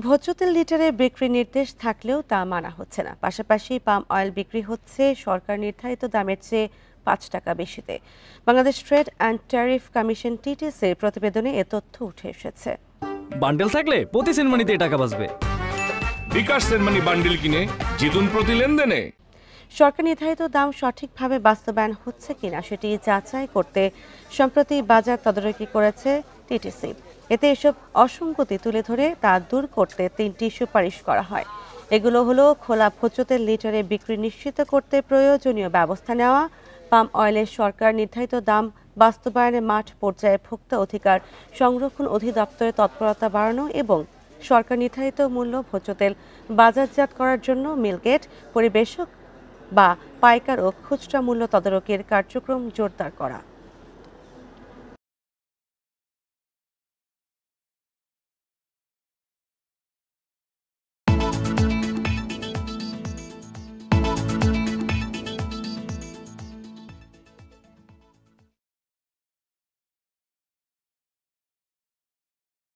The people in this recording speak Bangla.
ভোজ্য তেল লিটারে বিক্রি নির্দেশ থাকলেও তা মানা হচ্ছে না। পাশাপাশি পাম অয়েল বিক্রি হচ্ছে সরকার নির্ধারিত দামের চেয়ে 5 টাকা বেশিতে। Bangladesh trade and tariff commission টিটিসির প্রতিবেদনে এ তথ্য উঠে এসেছে। বান্ডেল থাকলে প্রতি সেনমানিতে টাকা বাঁচবে। বিকাশ সেনমানি বান্ডেল কিনে জিতুন প্রতি লেনদেনে। সরকার নির্ধারিত দাম সঠিকভাবে বাস্তবায়ন হচ্ছে কিনা সেটি যাচাই করতে সম্প্রতি বাজার তদারকি করেছে টিটিসি। এতে এসব অসঙ্গতি তুলে ধরে তা দূর করতে 3টি সুপারিশ করা হয়। এগুলো হলো খোলা ভোজ্য তেল লিটারে বিক্রি নিশ্চিত করতে প্রয়োজনীয় ব্যবস্থা নেওয়া, পাম অয়েলের সরকার নির্ধারিত দাম বাস্তবায়নে মাঠ পর্যায়ে ভোক্তা অধিকার সংরক্ষণ অধিদপ্তরের তৎপরতা বাড়ানো এবং সরকার নির্ধারিত মূল্য ভোজ্য তেল বাজারজাত করার জন্য মিলগেট, পরিবেশক বা পাইকার ও খুচরা মূল্য তদারকির কার্যক্রম জোরদার করা।